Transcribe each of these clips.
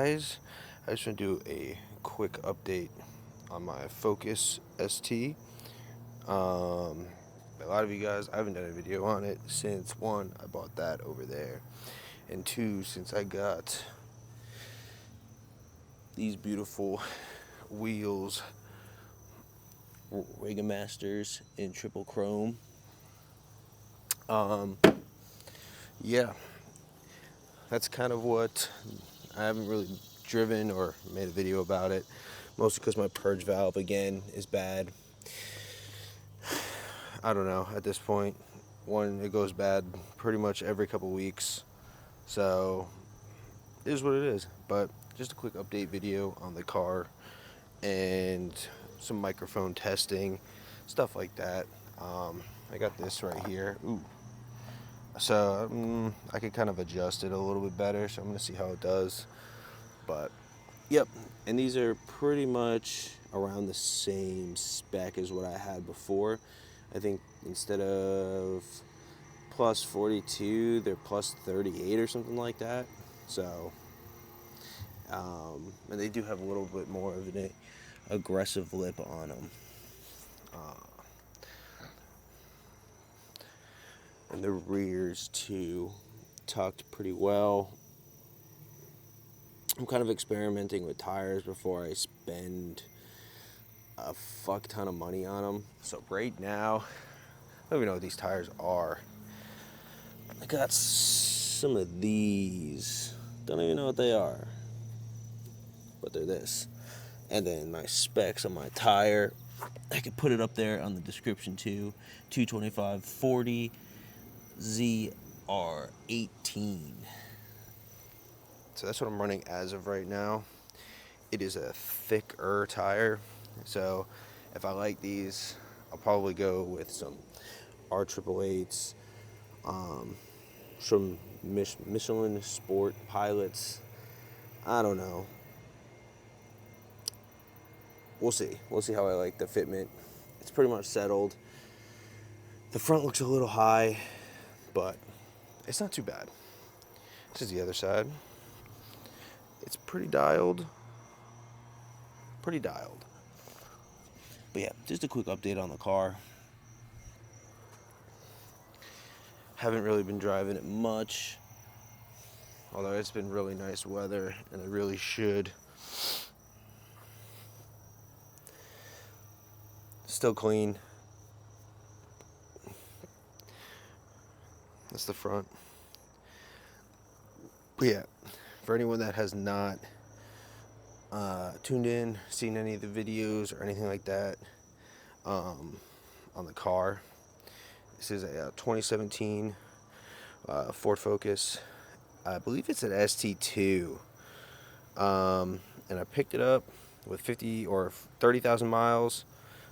guys, I just want to do a quick update on my Focus ST. A lot of you guys, I haven't done a video on it since one, I bought that over there, and two, since I got these beautiful wheels, Radium Masters in triple chrome. Yeah, that's kind of what I haven't really driven or made a video about it, mostly because my purge valve again is bad. I don't know at this point. One, it goes bad pretty much every couple weeks, so it is what it is. But just a quick update video on the car and some microphone testing, stuff like that. I got this right here. Ooh. So I could kind of adjust it a little bit better, so I'm going to see how it does. But yep, and these are pretty much around the same spec as what I had before. I think instead of plus 42, they're plus 38 or something like that. So, and they do have a little bit more of an aggressive lip on them. And the rears too, tucked pretty well. I'm kind of experimenting with tires before I spend a fuck ton of money on them. So right now, I don't even know what these tires are. I got some of these. Don't even know what they are, but they're this. And then my specs on my tire, I could put it up there on the description too. 225/40 ZR18. So that's what I'm running as of right now. It is a thicker tire, so if I like these, I'll probably go with some R888s, some Michelin Sport Pilots. I don't know. We'll see. We'll see how I like the fitment. It's pretty much settled. The front looks a little high, but it's not too bad. This is the other side. It's pretty dialed. Pretty dialed. But yeah, just a quick update on the car. Haven't really been driving it much, although it's been really nice weather, and I really should. Still clean. That's the front. But yeah, for anyone that has not tuned in, seen any of the videos or anything like that on the car, this is a 2017 Ford Focus. I believe it's an ST2, and I picked it up with 50 or 30,000 miles,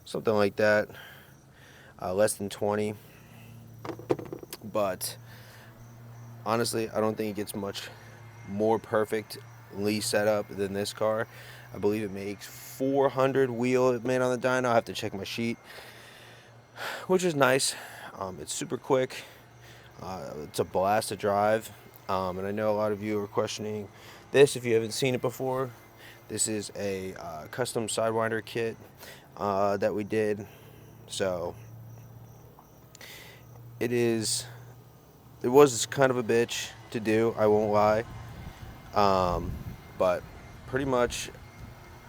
something like that, less than 20. But honestly, I don't think it gets much more perfectly set up than this car. I believe it makes 400 wheel it made on the dyno. I have to check my sheet, which is nice. It's super quick. It's a blast to drive. And I know a lot of you are questioning this if you haven't seen it before. This is a custom Sidewinder kit that we did. So it was kind of a bitch to do, I won't lie. But pretty much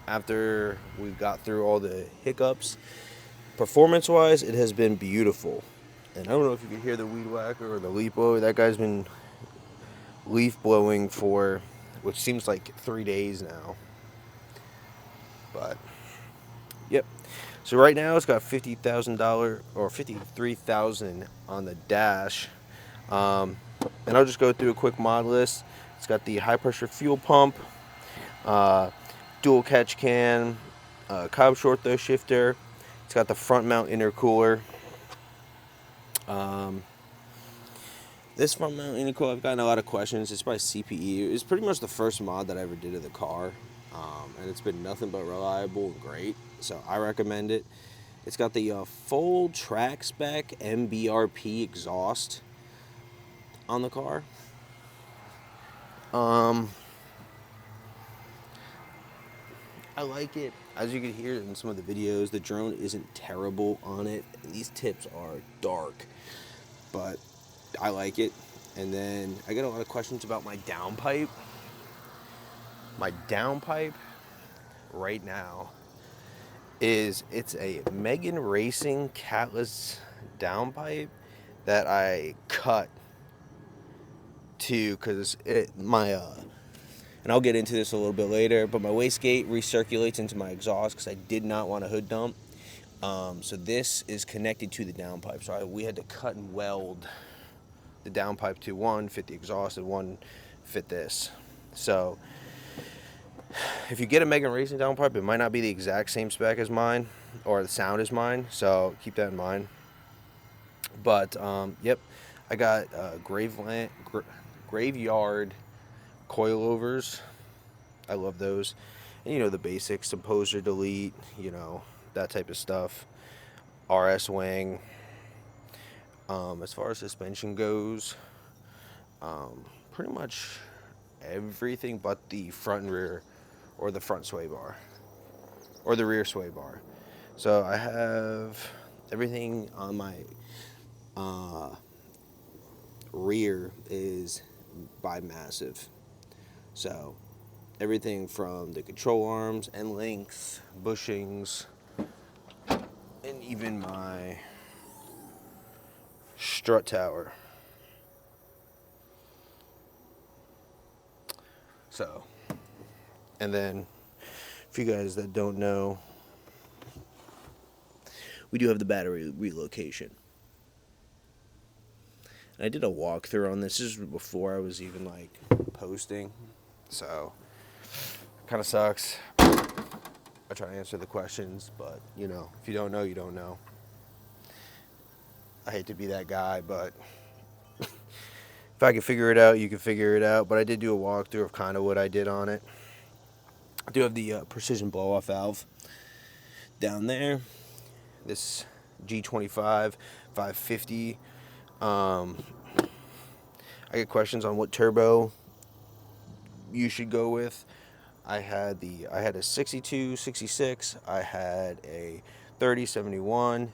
after we got through all the hiccups, performance-wise, it has been beautiful. And I don't know if you can hear the weed whacker or the leaf blower. That guy's been leaf blowing for, which seems like 3 days now. But, yep. So right now it's got $50,000 or $53,000 on the dash. And I'll just go through a quick mod list. It's got the high pressure fuel pump, dual catch can, Cobb short throw shifter. It's got the front mount intercooler. This front mount intercooler, I've gotten a lot of questions. It's by CPU. It's pretty much the first mod that I ever did to the car, and it's been nothing but reliable and great. So I recommend it. It's got the full track spec MBRP exhaust on the car. I like it. As you can hear in some of the videos, the drone isn't terrible on it. These tips are dark, but I like it. And then I get a lot of questions about my downpipe. My downpipe right now it's a Megan Racing catless downpipe that I cut to because and I'll get into this a little bit later, but my wastegate recirculates into my exhaust because I did not want a hood dump. So this is connected to the downpipe. So we had to cut and weld the downpipe to one fit the exhaust and one fit this. So if you get a Megan Racing downpipe, it might not be the exact same spec as mine or the sound as mine. So keep that in mind. But yep, I got graveyard coilovers. I love those. And you know the basics, composer, delete, you know, that type of stuff. RS wing. As far as suspension goes, pretty much everything but the front and rear, or the front sway bar, or the rear sway bar. So I have everything on my rear is bi-massive. So everything from the control arms and links, bushings, and even my strut tower. So, and then for you guys that don't know, we do have the battery relocation. And I did a walkthrough on this. This was before I was even like posting, so kind of sucks. I try to answer the questions, but you know, if you don't know, you don't know. I hate to be that guy, but if I can figure it out, you can figure it out. But I did do a walkthrough of kind of what I did on it. I do have the precision blow-off valve down there. This G25 550. I get questions on what turbo you should go with. I had a 62, 66. I had a 3071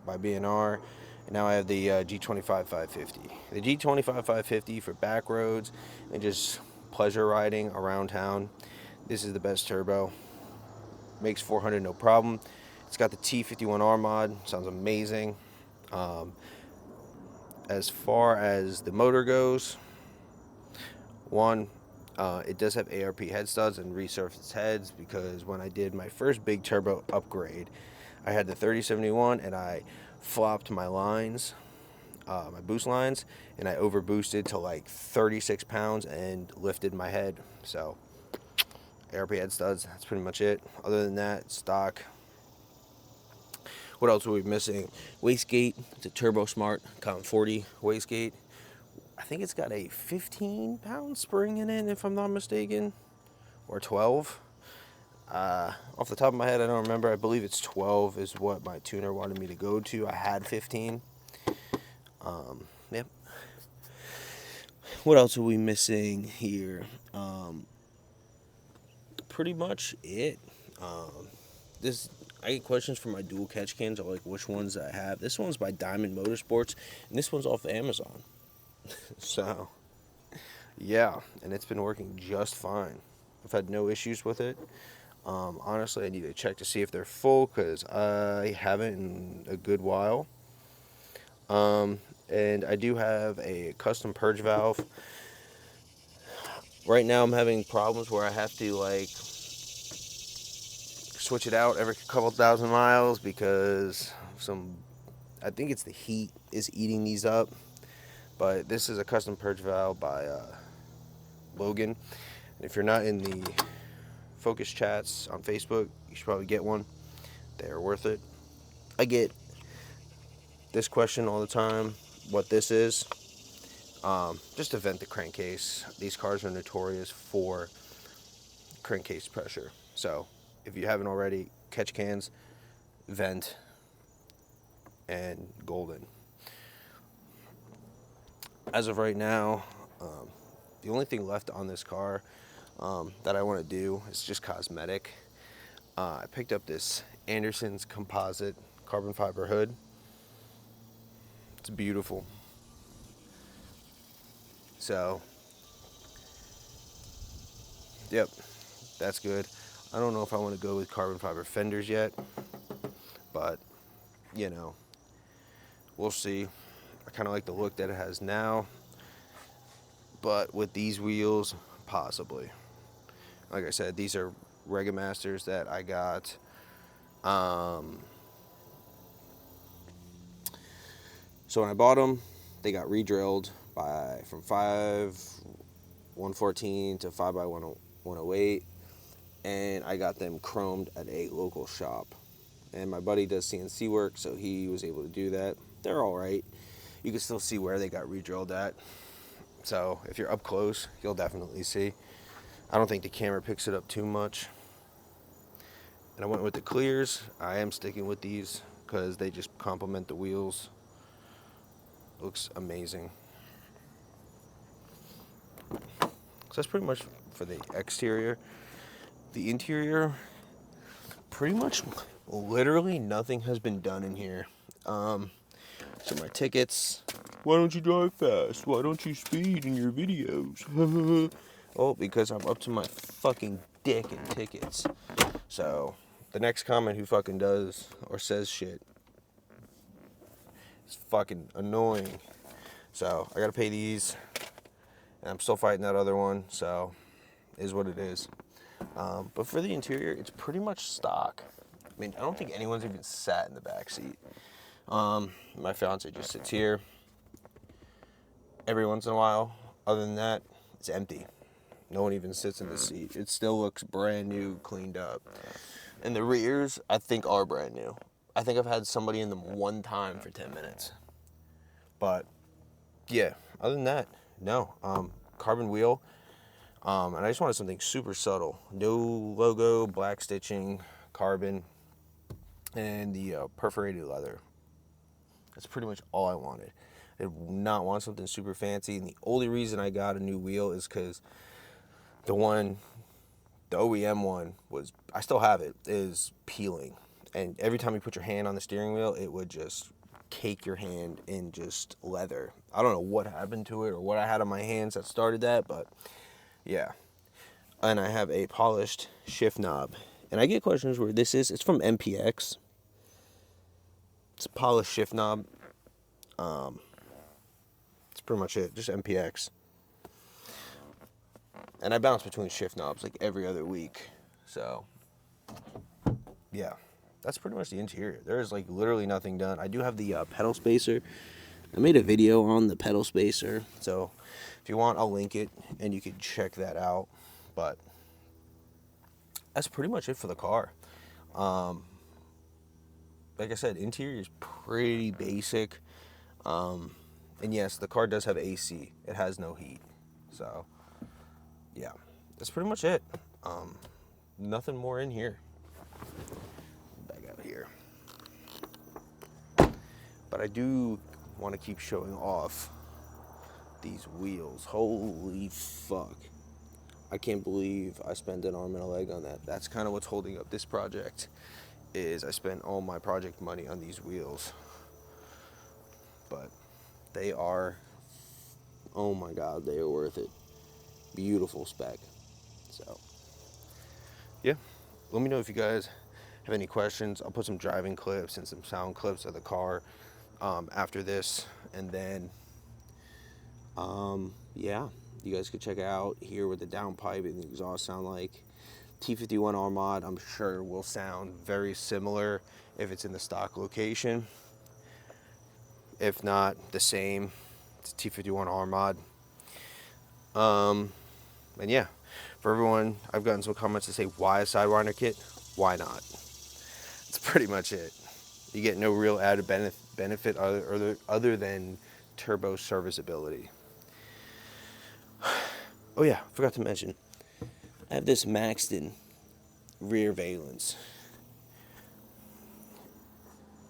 by B&R. And now I have the G25 550. The G25 550 for back roads and just pleasure riding around town. This is the best turbo. Makes 400 no problem. It's got the T51R mod. Sounds amazing. As far as the motor goes, it does have ARP head studs and resurfaced heads, because when I did my first big turbo upgrade, I had the 3071 and I flopped my lines, my boost lines, and I over boosted to like 36 pounds and lifted my head. So ARP head studs, that's pretty much it. Other than that, stock. What else were we missing? Wastegate. It's a Turbo Smart Con 40 wastegate. I think it's got a 15-pound spring in it, if I'm not mistaken, or 12. Off the top of my head, I don't remember. I believe it's 12 is what my tuner wanted me to go to. I had 15. Yep. What else are we missing here? Pretty much it. I get questions for my dual catch cans, or like which ones I have. This one's by Diamond Motorsports, and this one's off Amazon. So, yeah, and it's been working just fine. I've had no issues with it. Honestly, I need to check to see if they're full, because I haven't in a good while. And I do have a custom purge valve. Right now I'm having problems where I have to like switch it out every couple thousand miles, because I think it's the heat is eating these up. But this is a custom purge valve by Logan. And if you're not in the Focus chats on Facebook, you should probably get one. They're worth it. I get this question all the time, what this is. Just to vent the crankcase. These cars are notorious for crankcase pressure. So if you haven't already, catch cans, vent, and golden. As of right now, the only thing left on this car that I want to do is just cosmetic. I picked up this Anderson's composite carbon fiber hood. It's beautiful. So, yep, that's good. I don't know if I want to go with carbon fiber fenders yet, but, you know, we'll see. I kind of like the look that it has now, but with these wheels, possibly. Like I said, these are Rega Masters that I got. So when I bought them, they got re-drilled from 5/114 to 5/108, and I got them chromed at a local shop. And my buddy does CNC work, so he was able to do that. They're all right. You can still see where they got re-drilled at. So if you're up close, you'll definitely see. I don't think the camera picks it up too much. And I went with the clears. I am sticking with these because they just complement the wheels. Looks amazing. So that's pretty much for the exterior. The interior, pretty much literally nothing has been done in here. So my tickets. Why don't you drive fast? Why don't you speed in your videos? Oh, because I'm up to my fucking dick in tickets. So the next comment who fucking does or says shit is fucking annoying. So I gotta pay these, and I'm still fighting that other one. So is what it is. But for the interior, it's pretty much stock. I mean, I don't think anyone's even sat in the back seat. My fiance just sits here every once in a while. Other than that, it's empty. No one even sits in the seat. It still looks brand new, cleaned up. And the rears, I think, are brand new. I think I've had somebody in them one time for 10 minutes. But, yeah, other than that, no. Carbon wheel. And I just wanted something super subtle. No logo, black stitching, carbon, and the perforated leather. That's pretty much all I wanted. I did not want something super fancy. And the only reason I got a new wheel is because the OEM one was, I still have it, is peeling. And every time you put your hand on the steering wheel, it would just cake your hand in just leather. I don't know what happened to it or what I had on my hands that started that, but yeah. And I have a polished shift knob. And I get questions where this is. It's from MPX. It's a polished shift knob. That's pretty much it. Just MPX. And I bounce between shift knobs like every other week. So, yeah. That's pretty much the interior. There's like literally nothing done. I do have the pedal spacer. I made a video on the pedal spacer. So, if you want, I'll link it and you can check that out. But that's pretty much it for the car. Like I said, interior is pretty basic. And yes, the car does have AC. It has no heat. So, yeah, that's pretty much it. Nothing more in here. Back out here. But I do want to keep showing off these wheels. Holy fuck. I can't believe I spent an arm and a leg on that. That's kind of what's holding up this project, is I spent all my project money on these wheels. But they are, oh my god, they are worth it. Beautiful spec. So, yeah. Let me know if you guys have any questions. I'll put some driving clips and some sound clips of the car after this. And then, yeah, you guys could check out here what the downpipe and the exhaust sound like. T51 R mod, I'm sure, will sound very similar if it's in the stock location. If not, the same. It's T51 R mod. And yeah, for everyone, I've gotten some comments to say, why a Sidewinder kit? Why not? That's pretty much it. You get no real added benefit other than turbo serviceability. Oh yeah, forgot to mention, I have this Maxton rear valence.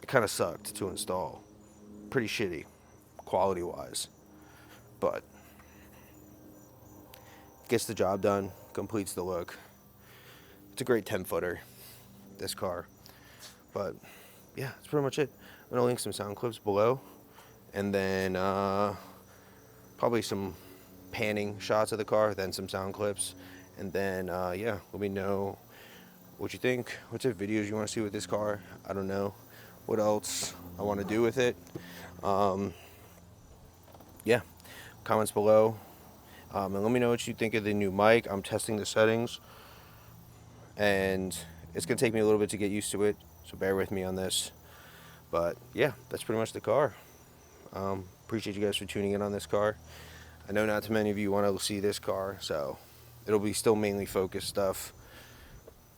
It kind of sucked to install. Pretty shitty, quality-wise. But gets the job done, completes the look. It's a great 10-footer. this car. But yeah, that's pretty much it. I'm gonna link some sound clips below, and then probably some panning shots of the car, then some sound clips, and then yeah, let me know what you think. What type of videos you want to see with this car? I don't know what else I want to do with it. Yeah, comments below, and let me know what you think of the new mic. I'm testing the settings, and it's gonna take me a little bit to get used to it, so bear with me on this. But yeah, that's pretty much the car. Appreciate you guys for tuning in on this car. I know not too many of you want to see this car, so it'll be still mainly Focus stuff,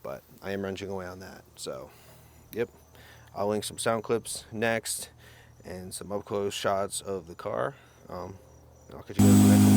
but I am wrenching away on that. So yep, I'll link some sound clips next and some up close shots of the car. I'll catch you guys in the next one.